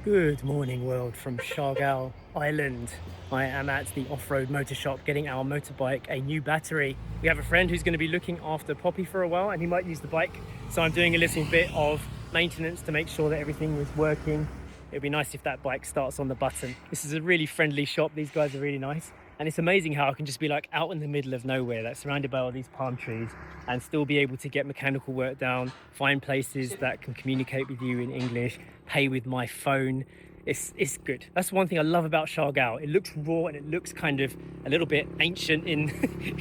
Good morning world from Siargao Island. I am at the off-road motor shop getting our motorbike a new battery. We have a friend who's going to be looking after Poppy for a while and he might use the bike. So I'm doing a little bit of maintenance to make sure that everything is working. It'd be nice if that bike starts on the button. This is a really friendly shop. These guys are really nice. And it's amazing how I can just be like out in the middle of nowhere, like surrounded by all these palm trees, and still be able to get mechanical work down, find places that can communicate with you in English, pay with my phone. It's good. That's one thing I love about Siargao. It looks raw and it looks kind of a little bit ancient in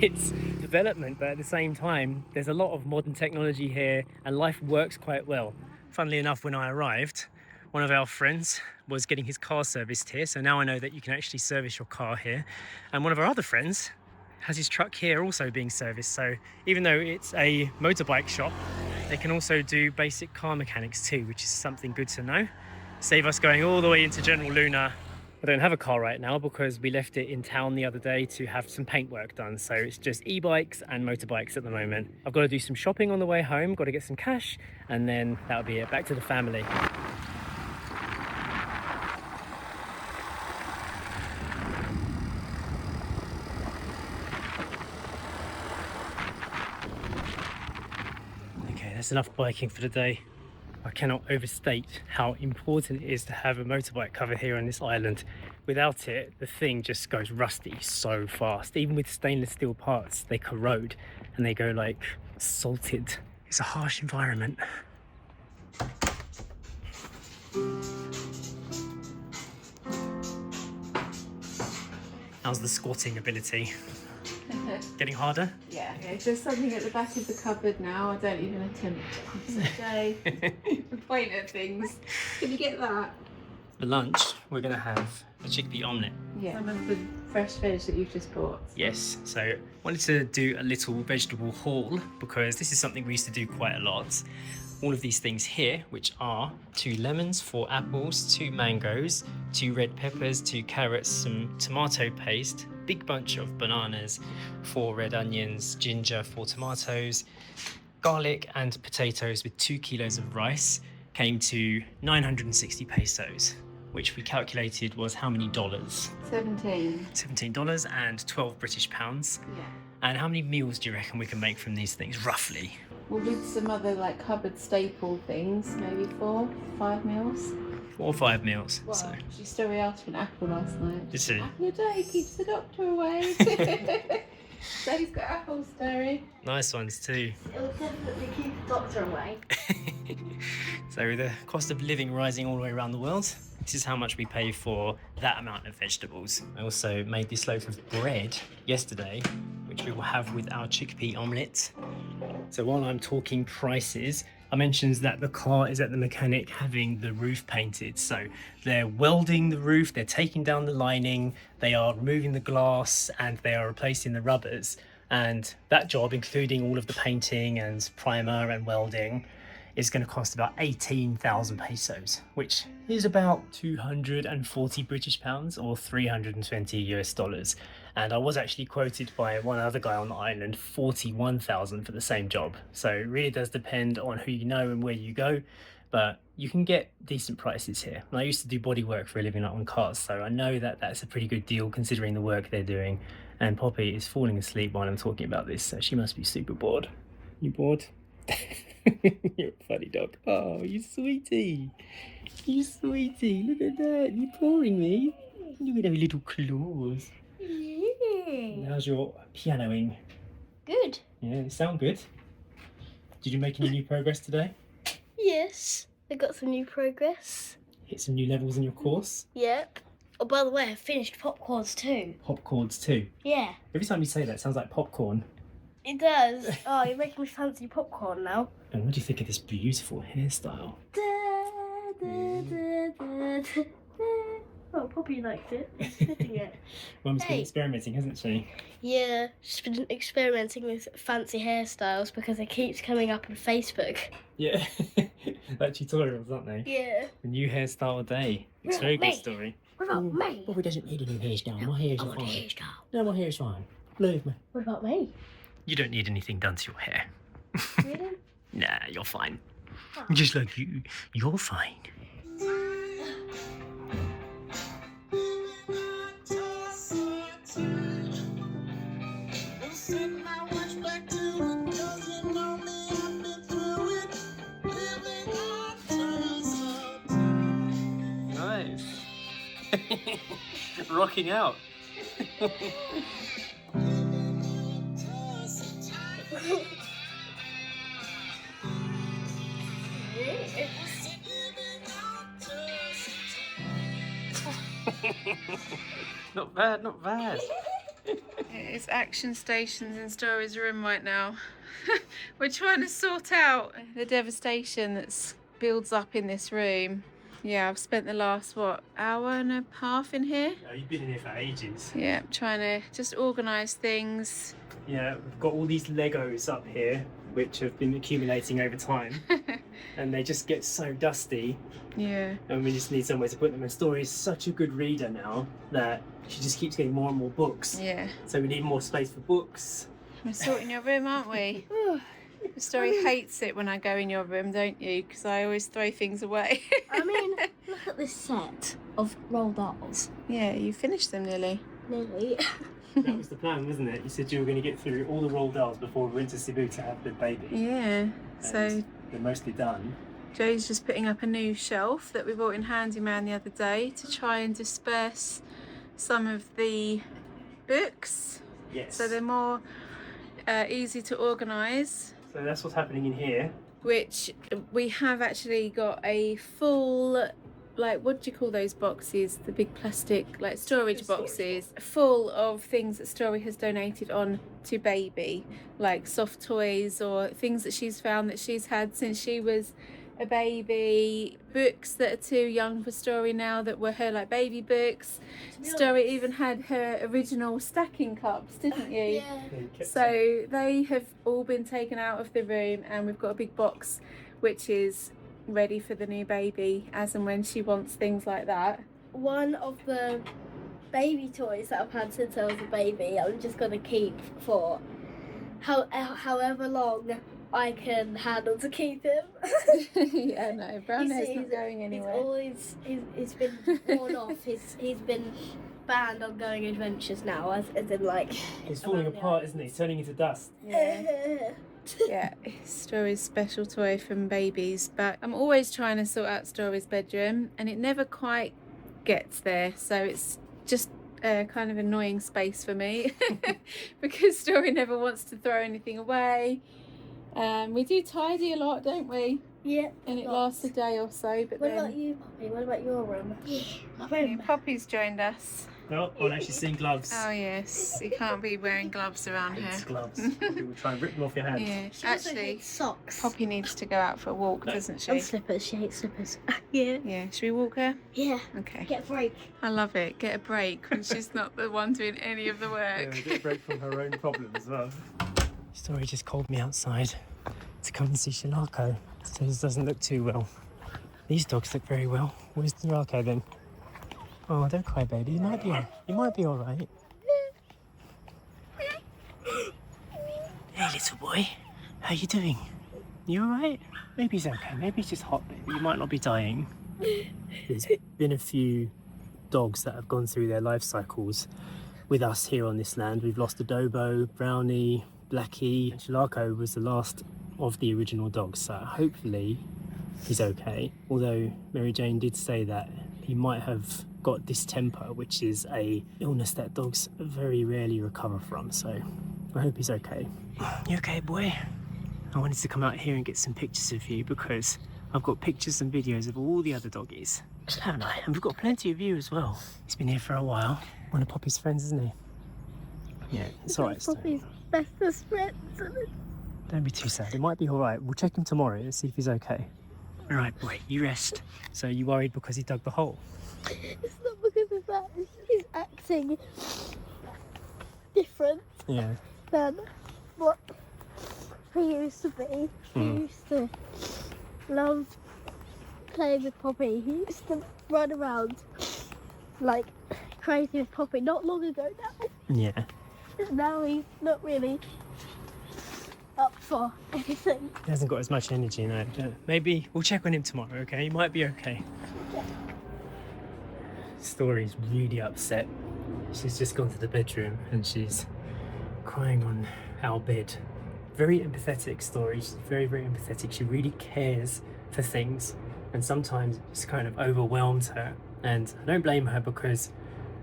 its development, but at the same time, there's a lot of modern technology here and life works quite well. Funnily enough, when I arrived, one of our friends was getting his car serviced here, so now I know that you can actually service your car here. And one of our other friends has his truck here also being serviced, so even though it's a motorbike shop, they can also do basic car mechanics too, which is something good to know. Save us going all the way into General Luna. I don't have a car right now because we left it in town the other day to have some paint work done, so it's just e-bikes and motorbikes at the moment. I've got to do some shopping on the way home, got to get some cash, and then that'll be it, back to the family. That's enough biking for the day. I cannot overstate how important it is to have a motorbike cover here on this island. Without it, the thing just goes rusty so fast. Even with stainless steel parts, they corrode and they go like salted. It's a harsh environment. How's the squatting ability? Getting harder? Yeah, it's just something at the back of the cupboard now. I don't even attempt to concentrate. Point at things. Can you get that? For lunch, we're going to have a chickpea omelette. Yeah, some of the fresh veg that you've just bought. Yes, so I wanted to do a little vegetable haul because this is something we used to do quite a lot. All of these things here, which are 2 lemons, 4 apples, 2 mangoes, 2 red peppers, 2 carrots, some tomato paste, big bunch of bananas, 4 red onions, ginger, 4 tomatoes, garlic and potatoes with 2 kilos of rice, came to 960 pesos, which we calculated was how many dollars? 17. $17 and 12 British pounds. Yeah. And how many meals do you reckon we can make from these things, roughly? Well, with some other like cupboard staple things, maybe 4, 5 meals. 4 or 5 meals. Well, So. she story asked for an apple last night. Did she? Apple a day keeps the doctor away. Daddy's got apples, Story. Nice ones too. It'll definitely keep the doctor away. So with the cost of living rising all the way around the world, this is how much we pay for that amount of vegetables. I also made this loaf of bread yesterday, which we will have with our chickpea omelette. So while I'm talking prices, I mentioned that the car is at the mechanic having the roof painted. So they're welding the roof, they're taking down the lining, they are removing the glass and they are replacing the rubbers. And that job, including all of the painting and primer and welding, is going to cost about 18,000 pesos, which is about 240 British pounds or 320 US dollars. And I was actually quoted by one other guy on the island, 41,000 for the same job. So it really does depend on who you know and where you go, but you can get decent prices here. And I used to do body work for a living, like on cars, so I know that that's a pretty good deal considering the work they're doing. And Poppy is falling asleep while I'm talking about this, so she must be super bored. You bored? You're a funny dog. Oh, you sweetie. You sweetie. Look at that. You're pawing me. Look at those little claws. Yeah. How's your pianoing? Good. Yeah, it sound good. Did you make any new progress today? Yes. I got some new progress. Hit some new levels in your course? Yep. Oh, by the way, I finished pop chords too. Pop chords too. Yeah. Every time you say that, it sounds like popcorn. It does. Oh, you're making me fancy popcorn now. And what do you think of this beautiful hairstyle? Oh, Poppy liked it. Sniffing it. Mum's been Hey. experimenting, hasn't she? Yeah, she's been experimenting with fancy hairstyles because it keeps coming up on Facebook. Yeah. Like tutorials, aren't they? Yeah. The new hairstyle day. It's a Yeah, very good me. story. What about me? Bobby doesn't need a new hairstyle. My hair's I want a fine. hairstyle. No, my hair's fine. Leave me. What about me? You don't need anything done to your hair. Really? Nah, you're fine. Oh. Just like you. You're fine. Rocking out. Not bad, not bad. It's action stations in Story's room right now. We're trying to sort out the devastation that builds up in this room. Yeah, I've spent the last, what, hour and a half in here? Yeah, you've been in here for ages. Yeah, trying to just organise things. Yeah, we've got all these Legos up here, which have been accumulating over time. And they just get so dusty. Yeah. And we just need somewhere to put them. And Story is such a good reader now that she just keeps getting more and more books. Yeah. So we need more space for books. We're sorting your room, aren't we? Story hates it when I go in your room, don't you? Because I always throw things away. I mean, look at this set of roll dolls. Yeah, you finished them nearly. Nearly. That was the plan, wasn't it? You said you were going to get through all the Roald Dahls before we went to Cebu to have the baby. Yeah, so And they're mostly done. Joe's just putting up a new shelf that we bought in Handyman the other day to try and disperse some of the books. Yes. So they're more easy to organise. So that's what's happening in here. Which we have actually got a full, like, what do you call those boxes? The big plastic, like, storage boxes full of things that Story has donated on to baby, like soft toys or things that she's found that she's had since she was a baby, books that are too young for Story now that were her, like, baby books. Story even had her original stacking cups, didn't you? Yeah. So they have all been taken out of the room, and we've got a big box which is ready for the new baby as and when she wants things like that. One of the baby toys that I've had since I was a baby, I'm just going to keep for however long I can handle to keep him. Yeah, no, brown hair's not going anywhere. He's been worn off. He's been banned on going adventures now, as in, like, He's falling apart, isn't he? He's turning into dust. Yeah. Yeah, Story's special toy from babies, but I'm always trying to sort out Story's bedroom and it never quite gets there, so it's just a kind of annoying space for me because Story never wants to throw anything away. We do tidy a lot, don't we? Yeah. And it lasts a day or so, but What then about you, Poppy? What about your room? Poppy's joined us. No, I've actually seen gloves. Oh yes, you can't be wearing gloves around here. Hates gloves. People try and rip them off your hands. Yeah, She also actually, hates socks. Poppy needs to go out for a walk, doesn't she? And slippers. She hates slippers. Yeah. Yeah, should we walk her? Yeah. Okay. Get a break. I love it. Get a break when she's not the one doing any of the Yeah, work. get a break from her own problems as well. Story just called me outside to come and see Shalako. So this doesn't look too well. These dogs look very well. Where's Shalako then? Oh, don't cry, baby. You might be all right. Hey, little boy. How you doing? You all right? Maybe he's okay. Maybe he's just hot, baby. You might not be dying. There's been a few dogs that have gone through their life cycles with us here on this land. We've lost Adobo, Brownie, Blackie, and Shalako was the last of the original dogs, so hopefully he's okay. Although Mary Jane did say that he might have got distemper, which is a illness that dogs very rarely recover from, so I hope he's okay. You okay, boy? I wanted to come out here and get some pictures of you because I've got pictures and videos of all the other doggies, haven't I? And we've got plenty of you as well. He's been here for a while. One of Poppy's friends, isn't he? Yeah, it's alright. Poppy's bestest friends. Don't be too sad. It might be all right. We'll check him tomorrow and see if he's okay. All right, boy, you rest. So you worried because he dug the hole? It's not because of that. He's acting different Yeah. than what he used to be. He used to love playing with Poppy. He used to run around like crazy with Poppy not long ago now. Yeah. Now he's not really up for anything. He hasn't got as much energy now. Maybe we'll check on him tomorrow, okay? He might be okay. Story's really upset. She's just gone to the bedroom and she's crying on our bed. Very empathetic, Story. She's very, very empathetic. She really cares for things and sometimes it's kind of overwhelms her And I don't blame her, because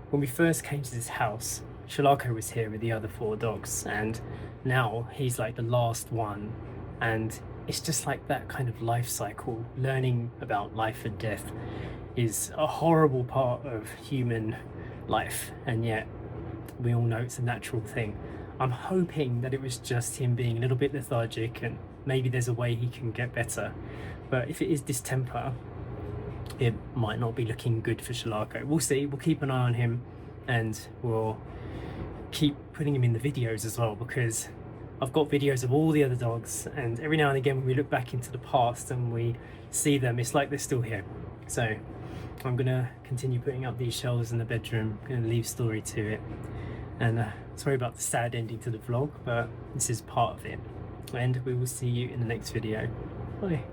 when we first came to this house, Shalako was here with the other 4 dogs, and now he's like the last one. And it's just like that kind of life cycle. Learning about life and death is a horrible part of human life, and yet we all know it's a natural thing. I'm hoping that it was just him being a little bit lethargic, and maybe there's a way he can get better. But if it is distemper, it might not be looking good for Shalako. We'll see. We'll keep an eye on him, and we'll keep putting him in the videos as well, because I've got videos of all the other dogs, and every now and again when we look back into the past and we see them, it's like they're still here. So I'm gonna continue putting up these shelves in the bedroom, gonna leave Story to it. And sorry about the sad ending to the vlog, but this is part of it. And we will see you in the next video. Bye.